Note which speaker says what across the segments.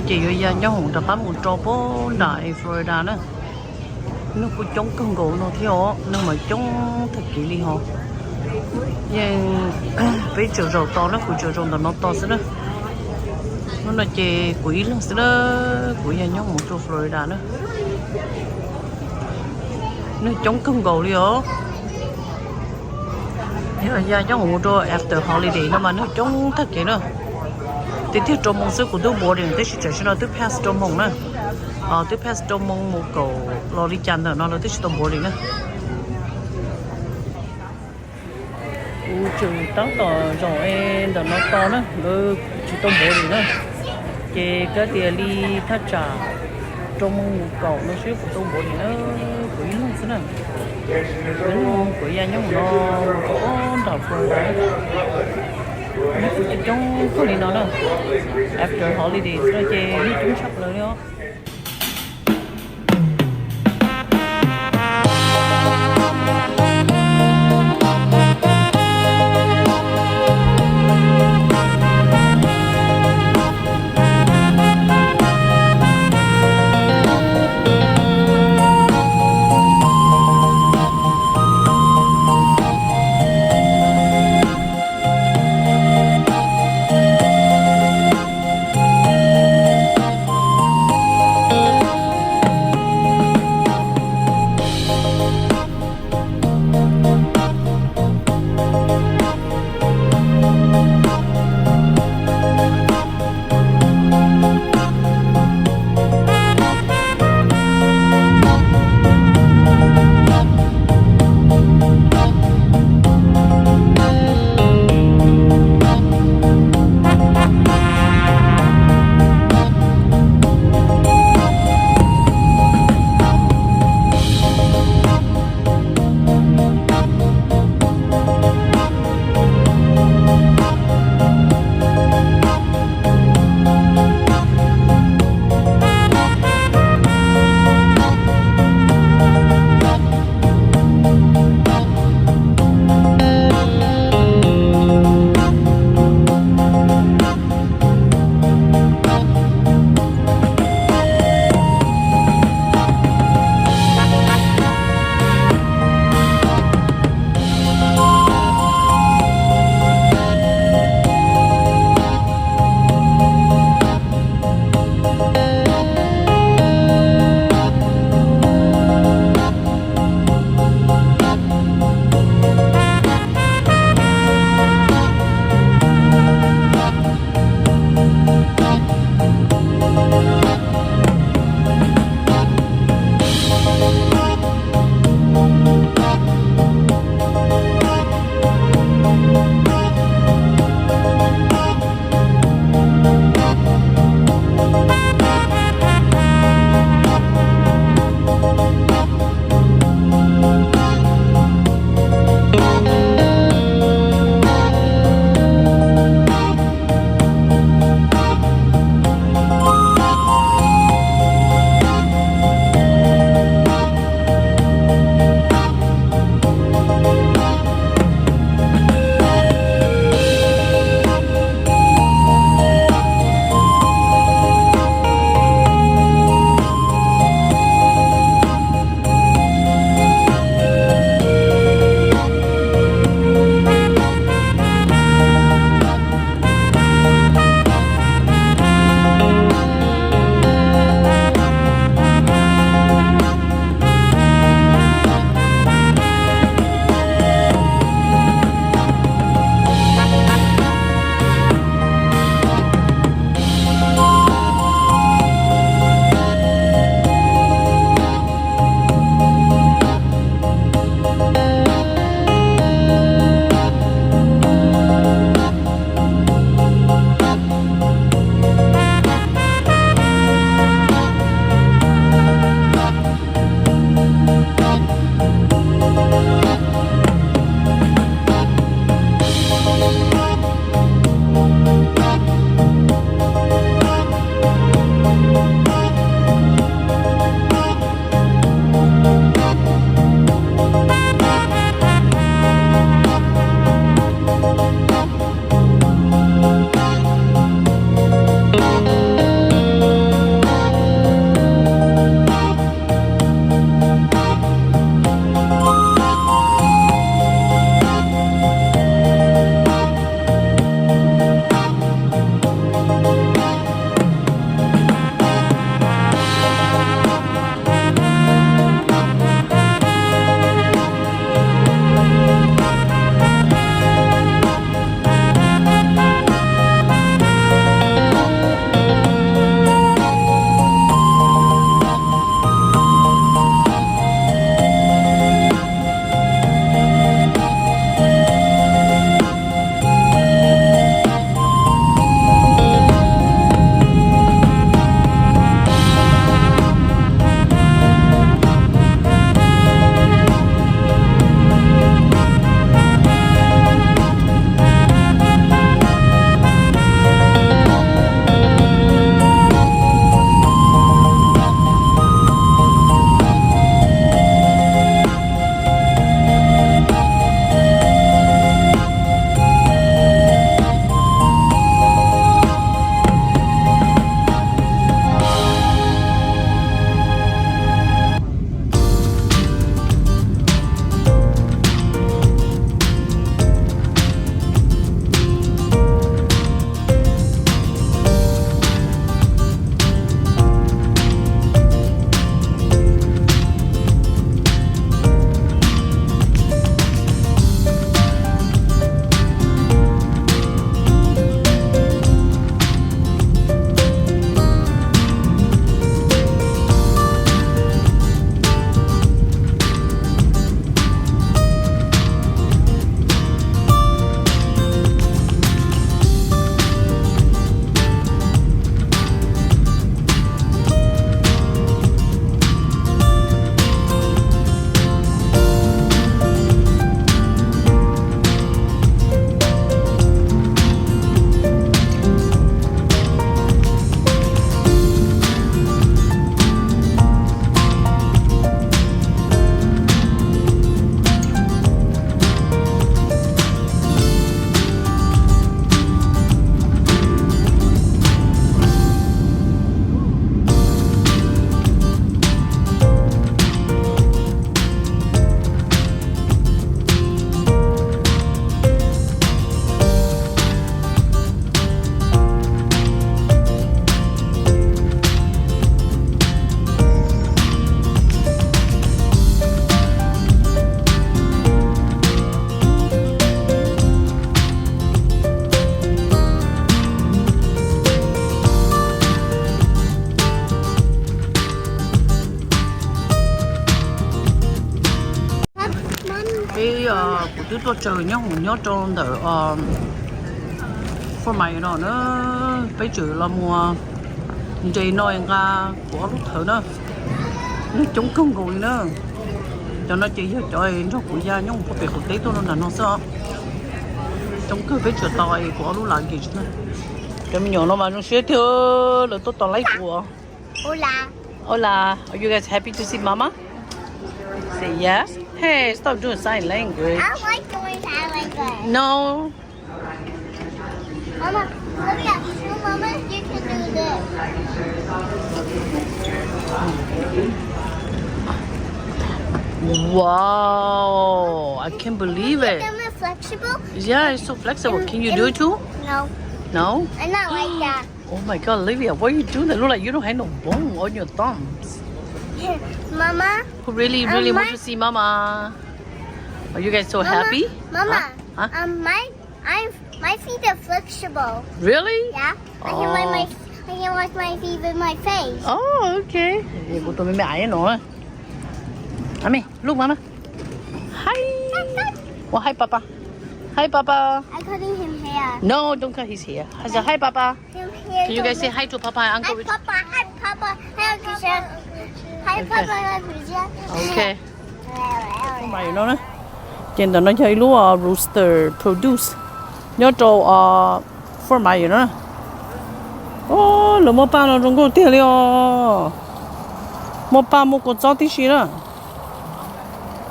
Speaker 1: chỉ ở nhà nhau hùng tập bám một trò bố đại Florida nữa nó có chống cơn gỗ nó thiếu nhưng mà chống thực kỷ li họ nhưng với chiều rầu to nó của chiều rầu nó to xí đó nó là chỉ quỷ lắm xí đó của nhà nhau một trò Florida nữa nó chống cơn gỗ đi ó nhưng mà nhà nhau một trò after holiday nó mà nó chống thực kỷ nữa thì thiết trong mong sức của tôi bố điện tôi chỉ trở nó tôi pass trong mong nữa tôi pass trong mong một cầu lo đi chăn rồi nó là tôi chỉ trong bố điện nữa chừng tóc tỏ rồi em nó to nữa nó chỉ trong bố điện nữa chỉ cái tiền đi thắt trả trong mong một cầu nó xíu của tôi bố điện nó quý lắm xí này quý lắm quý gia nhóm nó có đào phơi đấy trong có đi nó đâu after holidays rồi chơi đi chúng sắp rồi đó của tôi tôi chơi nhá hùng nhớ trong đỡ phô mai nó nữa bây giờ là mùa gì nói anh ca của lúc thở nữa nó chống không rồi nữa cho nó chỉ cho chơi nó cũng ra nhung có việc của tí tôi nó là nó sợ chống cứ bây giờ tỏi của lúc làm gì chứ cho mình nhỏ nó mà nó sẽ thưa là tôi toàn lấy của
Speaker 2: Hola.
Speaker 1: Hola, are you guys happy to see Mama? Say yes. Hey, stop doing sign language.
Speaker 2: I like doing that like that.
Speaker 1: No.
Speaker 2: Mama, look at you, Mama. You can do this.
Speaker 1: Wow, I can't believe it.
Speaker 2: Am I flexible?
Speaker 1: Yeah, it's so flexible. Can you do it too?
Speaker 2: No,
Speaker 1: No?
Speaker 2: I'm not like that.
Speaker 1: Oh my God, Olivia, what are you doing? It look like you don't have no bone on your thumbs.
Speaker 2: Mama.
Speaker 1: Who really want to see Mama? Are you guys so happy?
Speaker 2: Mama.
Speaker 1: Huh? Huh?
Speaker 2: My feet are flexible.
Speaker 1: Really?
Speaker 2: Yeah. I can wash my feet with my face.
Speaker 1: Oh, okay. Cô tôi mẹ ấy nó. Ami, look Mama. Hi. Oh, hi Papa. Hi Papa.
Speaker 2: I'm cutting him hair.
Speaker 1: No, don't cut his hair. I said, hi Papa. Can you guys say hi to Papa and Uncle?
Speaker 2: Hi Papa. Hi Papa. Hi Uncle Sean. Hi Papa. Hi Uncle Sean.
Speaker 1: Okay. Không phải nó nữa. Trên đó nó chơi lúa rooster produce. Nhớ trâu for mày nữa. Ô, lỡ mua ba nó trong cổ tiền liao. Mua ba mua cổ chó tí xí nữa.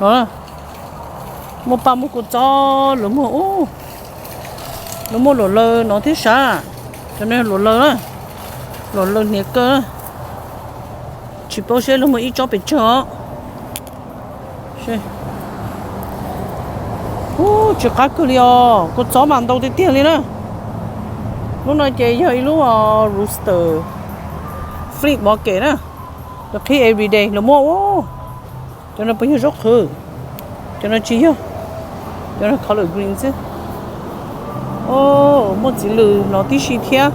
Speaker 1: Đó. Mua ba mua cổ chó lỡ mua ô. Lỡ mua lỡ lơ nó thế sao? Cho nên lỡ lơ đó. Lỡ lơ nhiệt cơ. Chỉ bao xe lỡ mua ít chó bị chó. Xe. Ô, chỉ cá cơ liao. Cổ chó màn đầu thì tiền đi nữa. Lúc này chơi hơi lúc rooster flip bỏ kể đó được khi everyday là mua ô cho nó bây giờ rất hư cho nó chi cho nó color green chứ ô một chỉ lử nó tí xí thia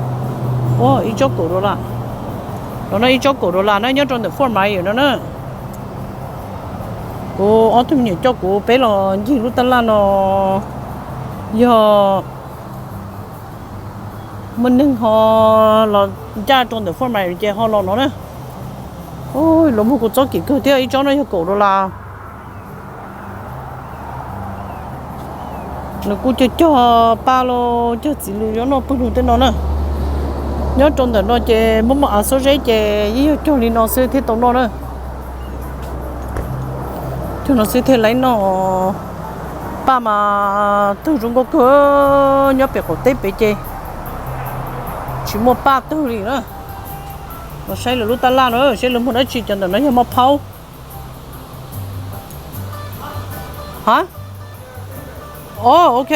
Speaker 1: ô ít chó cổ đó là ít chó cổ đó là nó nhớ trong được form máy nó nữa ô ở thêm nhiều chó cổ bé là gì lúc ta là nó giờ mình đừng họ là cha trong được form này chơi họ lo nó nữa ôi lắm một con chó kỹ cơ thế chó nó cổ đó là nó cũng cho ba lo cho chỉ lưu nó bự luôn tên nó nữa nhớ trong được nó chơi muốn mà số giấy chơi với cho đi nó sẽ thế tổng nó nữa cho nó sẽ thế lấy nó ba mà từ trong có cơ nhớ việc của tết bé chơi chỉ một ba tư gì nữa nó xây là lúc ta la nữa xây là một cái chỉ chân nó như một phao hả oh ok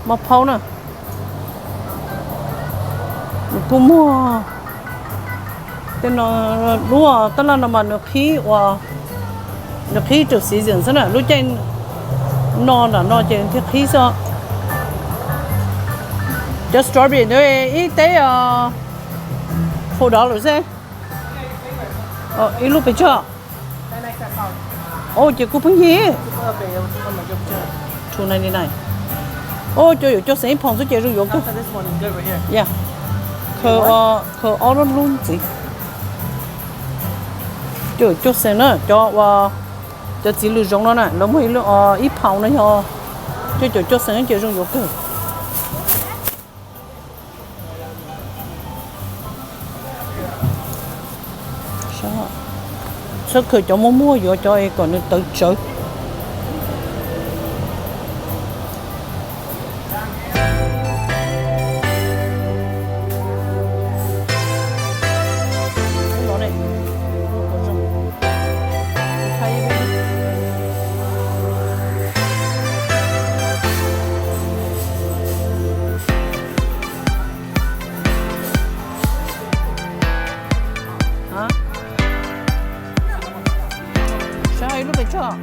Speaker 1: một phao nè cũng mua tên nó lúa ta la mà nó khí và nó khí được sử dụng thế nào lúc trên non là non trên thiết khí sao just strawberry nữa ít tế $4 thế ít lúc phải chưa ôi chị cũng phải gì $2.99 ôi trời ơi cho xem phòng số chị rồi dùng yeah khờ order luôn gì trời cho xem nữa cho chị lưu dùng nó nè nó mới ít phòng nữa cho xem chị dùng cơ sức khởi cho mua vô cho em còn tự chơi Hãy subscribe cho kênh Nyob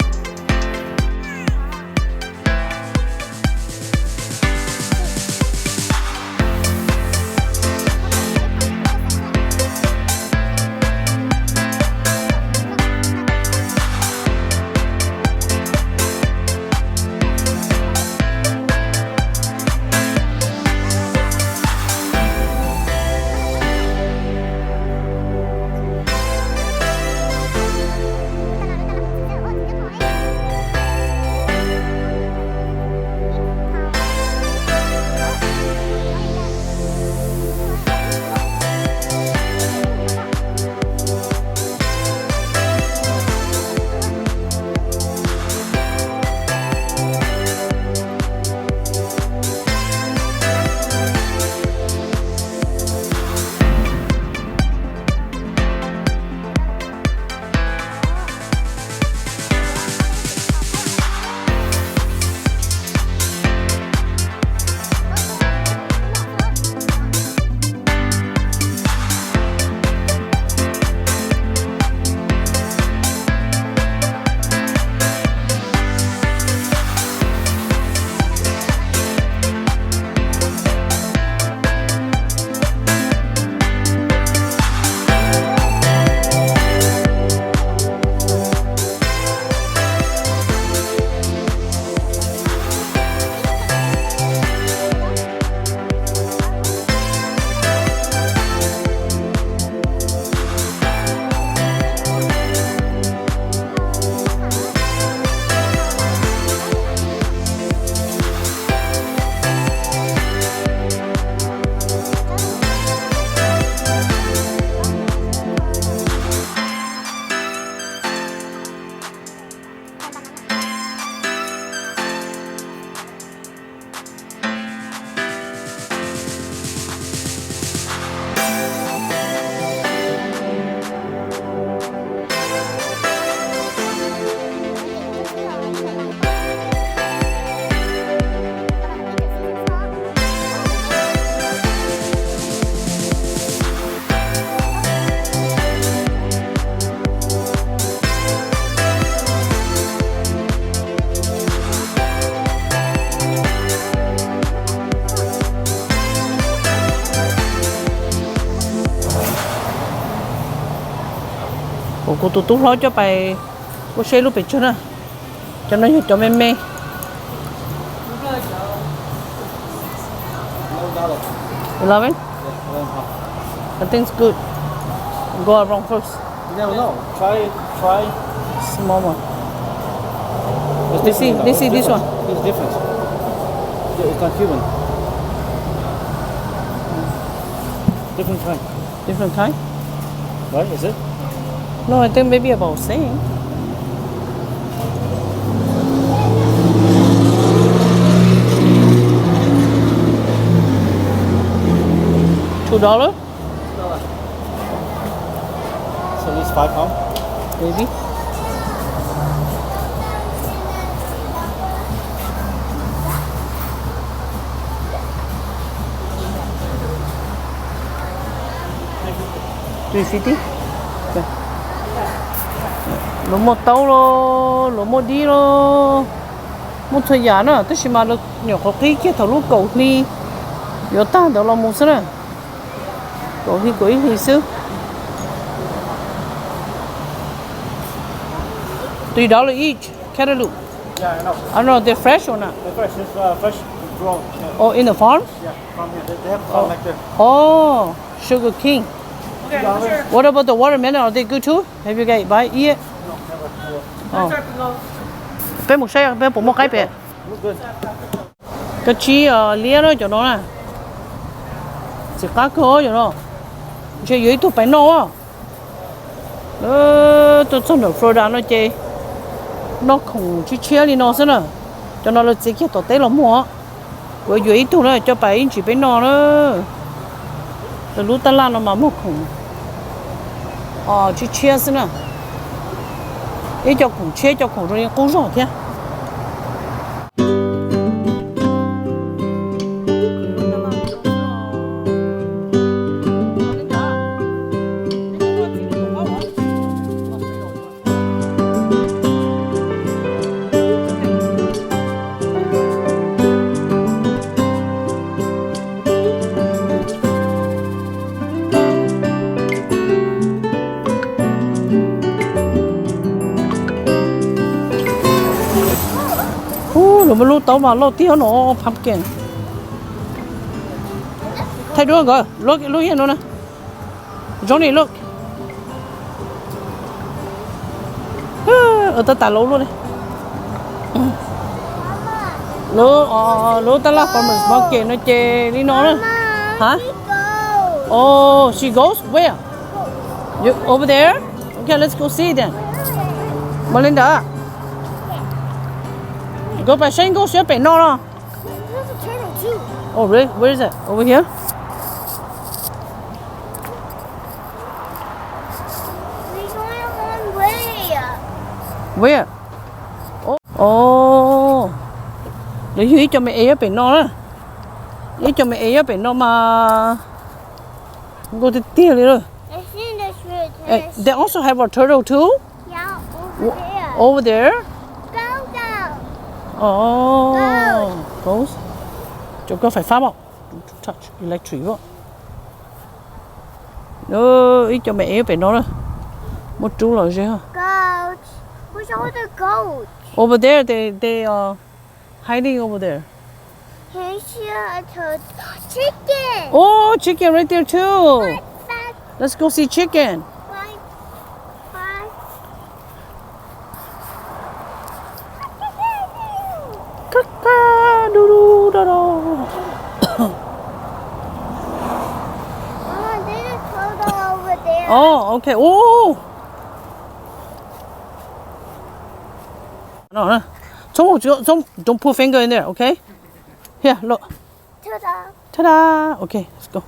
Speaker 1: cô tụt lo cho bài cô xe lúc bị chưa nè cho nó cho mê mê 11? I think it's good. Go around first.
Speaker 3: You never know. Try.
Speaker 1: Small one.
Speaker 3: It's
Speaker 1: This
Speaker 3: different,
Speaker 1: is
Speaker 3: though.
Speaker 1: this one.
Speaker 3: It's different. It's not Cuban. Different kind.
Speaker 1: Different kind?
Speaker 3: Right? Is it?
Speaker 1: No, I think maybe about same. $2?
Speaker 3: So at least £5.
Speaker 1: Maybe. $3.50. Okay. Nó một tàu lo, nó một đi lo, một thời gian nữa, tức là nó nhiều khó khăn kia thầu lúc cầu thì, nhiều ta đó là một số nữa, cầu thì có ý xứ. $3 each, cantaloupe.
Speaker 3: Yeah, I know.
Speaker 1: I don't know, they're fresh or not?
Speaker 3: They're fresh. It's fresh grown. Yeah.
Speaker 1: Oh, in the farm?
Speaker 3: Yeah, from here. They have a farm like that.
Speaker 1: Oh, sugar king.
Speaker 3: Okay, sure.
Speaker 1: What about the watermelon? Are they good too? Have you guys buy it?
Speaker 3: No,
Speaker 1: Oh.
Speaker 3: never.
Speaker 1: Bé một xe, bé một cái bé.
Speaker 3: Looks good.
Speaker 1: Cái chi lia đó cho nó nè. Chỉ cá cơ cho nó. Chỉ dưới tụ bánh nó. Tôi trong được Florida nó chơi. Nó không chỉ chia đi nó nữa. Cho nó là chỉ cái tổ tế là mua. Với dưới tụ nó cho bánh chỉ bánh nó nữa. Rồi lúc ta làm nó mà mua không. Chỉ chia nữa. Ý cho khủng chế cho khủng rồi cũng rõ thế. Rồi mà lúc tao mà lúc tiêu nó pumpkin. Thấy đúng không? Look here nó nè. Johnny look. Ở tao lâu luôn đấy. Lúc tao là farmers market nó chơi đi nó nữa. Hả? Oh, she goes where? You over there? Okay, let's go see then. Melinda. Go by Shane goes up and no.
Speaker 2: There's a turtle too.
Speaker 1: Oh really? Where is it? Over here?
Speaker 2: There's only one way.
Speaker 1: Where? Oh. Để ý cho mẹ ở bên nó đó. Ý cho mẹ ở bên nó mà. Go to tiêu đi rồi.
Speaker 2: I seen this fruit.
Speaker 1: They also have a turtle too?
Speaker 2: Yeah, over there.
Speaker 1: Over there?
Speaker 2: Go.
Speaker 1: Oh. Goes. Chúng có phải phá bọc. Touch electric đó. Ý cho mẹ ở bên nó đó. Một chú là gì hả?
Speaker 2: Goat. Where's all the goats?
Speaker 1: Over there, they are hiding over there.
Speaker 2: Here's a turtle. Chicken.
Speaker 1: Oh, chicken right there too.
Speaker 2: Bye.
Speaker 1: Let's go see chicken.
Speaker 2: Bye. Bye.
Speaker 1: Kaka, doo doo da da.
Speaker 2: There's a turtle over there.
Speaker 1: Oh, okay. Oh. No. Don't put finger in there, okay? Here, look.
Speaker 2: Ta-da.
Speaker 1: Ta-da. Okay, let's go.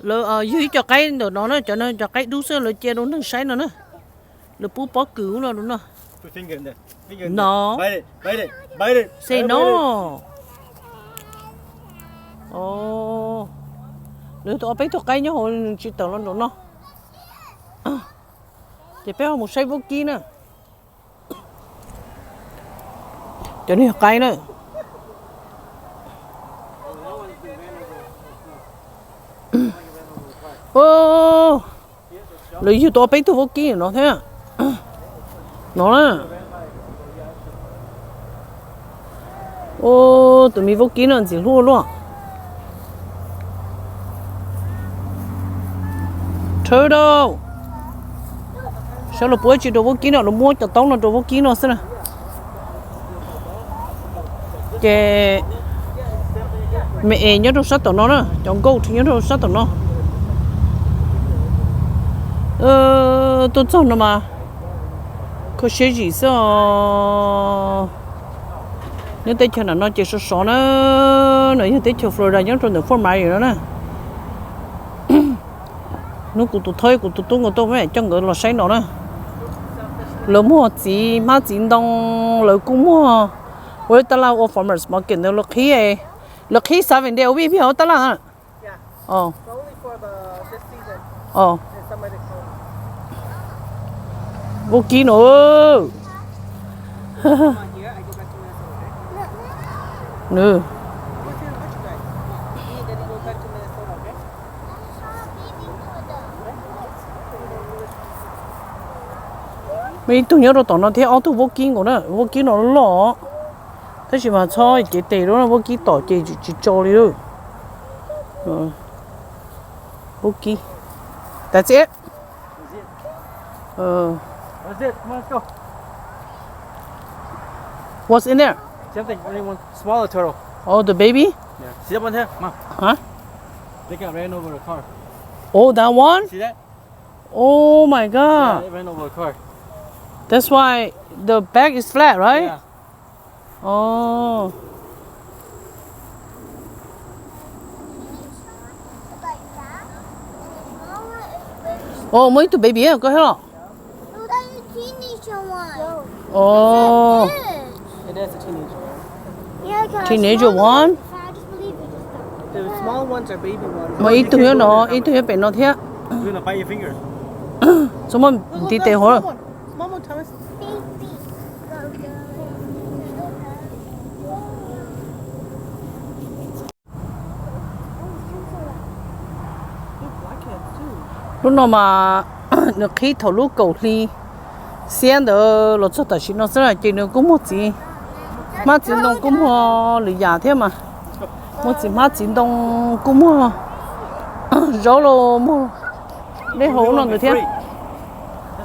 Speaker 1: Lỡ dưới cho cái nó cho nó cho cái đu sơ lỡ che nó sáng nó nữa. Lỡ bú bó cứu nó đúng không?
Speaker 3: Put finger in there. Finger in
Speaker 1: No.
Speaker 3: there. Bite it.
Speaker 1: Say
Speaker 3: Bite
Speaker 1: no.
Speaker 3: it.
Speaker 1: Oh. Lỡ tụi bé tụi cái nhá hồi chỉ tao nó đúng không? Thì bé một say vô kia nè. Cho nên cái nữa. Oh. lấy gì to bấy tôi vô kia nó thế à nó là ô tụi mình vô kia nó chỉ luôn luôn chơi đâu sao là bữa chỉ đồ vô kia nó mua cho tao nó đồ vô kia nó xem nè cái mẹ nhớ đồ sát tao nó nè chọn câu thì nhớ đồ sát tao nó tôi chọn nó mà có些gì sao nhớ tới cho nó chỉ số nó nhớ tới cho Florida nhớ trong được form mai rồi nè nó cũng tụt thôi cũng tụt tung của tôi mẹ trong người là say nó nè lỡ mua gì má chín đông lỡ cũng mua với ta là farmers market nó lộc khí 7 day a week hiểu ta là oh oh vô kỹ nữa nữa mấy tôi nhớ rồi tao nó thấy áo tôi vô kỹ của nó vô kỹ nó lọ thế chỉ mà thôi chỉ tệ đó là vô kỹ tỏ chỉ cho đi thôi vô kỹ that's it
Speaker 3: That's it. Come on, let's go.
Speaker 1: what's in there
Speaker 3: Same thing. Only one smaller turtle.
Speaker 1: oh the baby
Speaker 3: Yeah. See that one here? Mom.
Speaker 1: huh
Speaker 3: They got ran over the car.
Speaker 1: oh that one
Speaker 3: See that?
Speaker 1: oh my
Speaker 3: Yeah,
Speaker 1: god
Speaker 3: they ran over the car.
Speaker 1: that's why the back is flat right
Speaker 3: Yeah.
Speaker 1: oh oh mới tụi baby à có hết không
Speaker 2: No, that is teenager one.
Speaker 1: oh
Speaker 3: It is a teenager.
Speaker 2: Yeah, guys.
Speaker 1: teenager one
Speaker 2: I just believe it.
Speaker 3: The small ones are baby ones.
Speaker 1: mà ít tuổi nó bé nó thế
Speaker 3: You're gonna bite your fingers.
Speaker 1: số mà tí tệ hả
Speaker 3: Small one, Thomas.
Speaker 2: Baby.
Speaker 1: lúc nào mà được khi thầu lúc cầu thì xem được lột cho tài xế nó sẽ là chuyện nó cũng một gì mà chuyện đông cũng ho lì giả thế mà một gì mà chuyện đông cũng ho rõ lo mua để hổ nó người thế
Speaker 3: Let's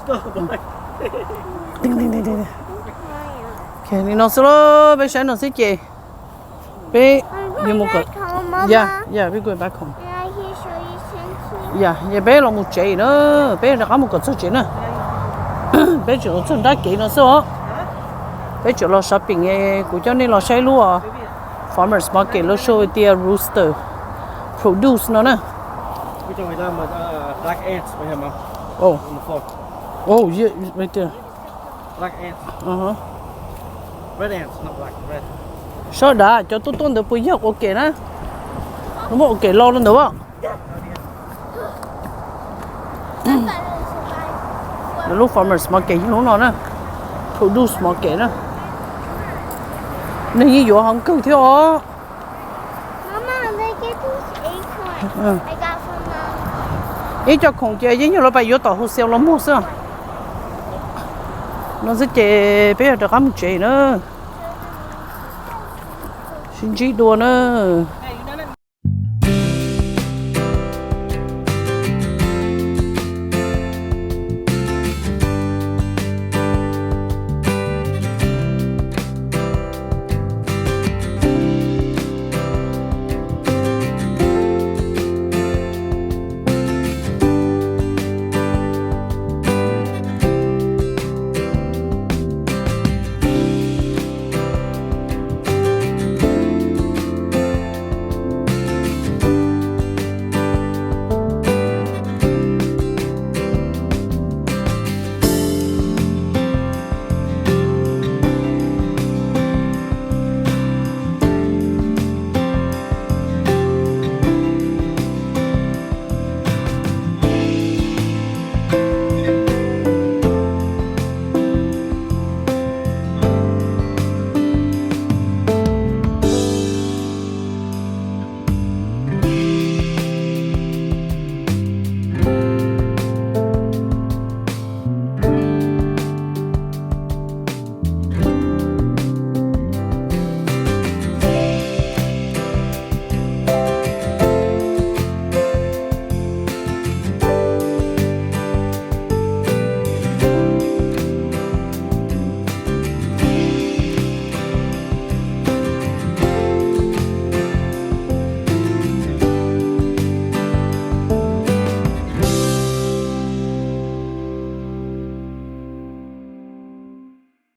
Speaker 3: go.
Speaker 1: đinh cái này nó sẽ lo bây giờ nó sẽ chè bây như một cái yeah we going back home
Speaker 2: Yeah, he show you something.
Speaker 1: dạ giờ bé là một chị nữa bé là có một cái số chị nữa bé chỉ nó chân đá kỹ nó sao bé chỉ lo shopping nghe của cho nên là say luôn à farmers market nó show the rooster produce nó nè
Speaker 3: Which one we done with black ants right here, Mom?
Speaker 1: oh
Speaker 3: On the floor.
Speaker 1: oh yeah right there
Speaker 3: Black ants. Red ants, not black. Red.
Speaker 1: sao đã cho tôi tuân được bây giờ ok nè đúng không ok lo lên được không là lúc farmers market như nó nè produce market nè nên như vậy không cần thiếu
Speaker 2: Mama, look at these acorns I got from Mom.
Speaker 1: ý cho không chơi với nhau là bây giờ tao hút xeo lắm mua sao nó sẽ chơi bây giờ được ăn chơi nữa xin chỉ đùa nữa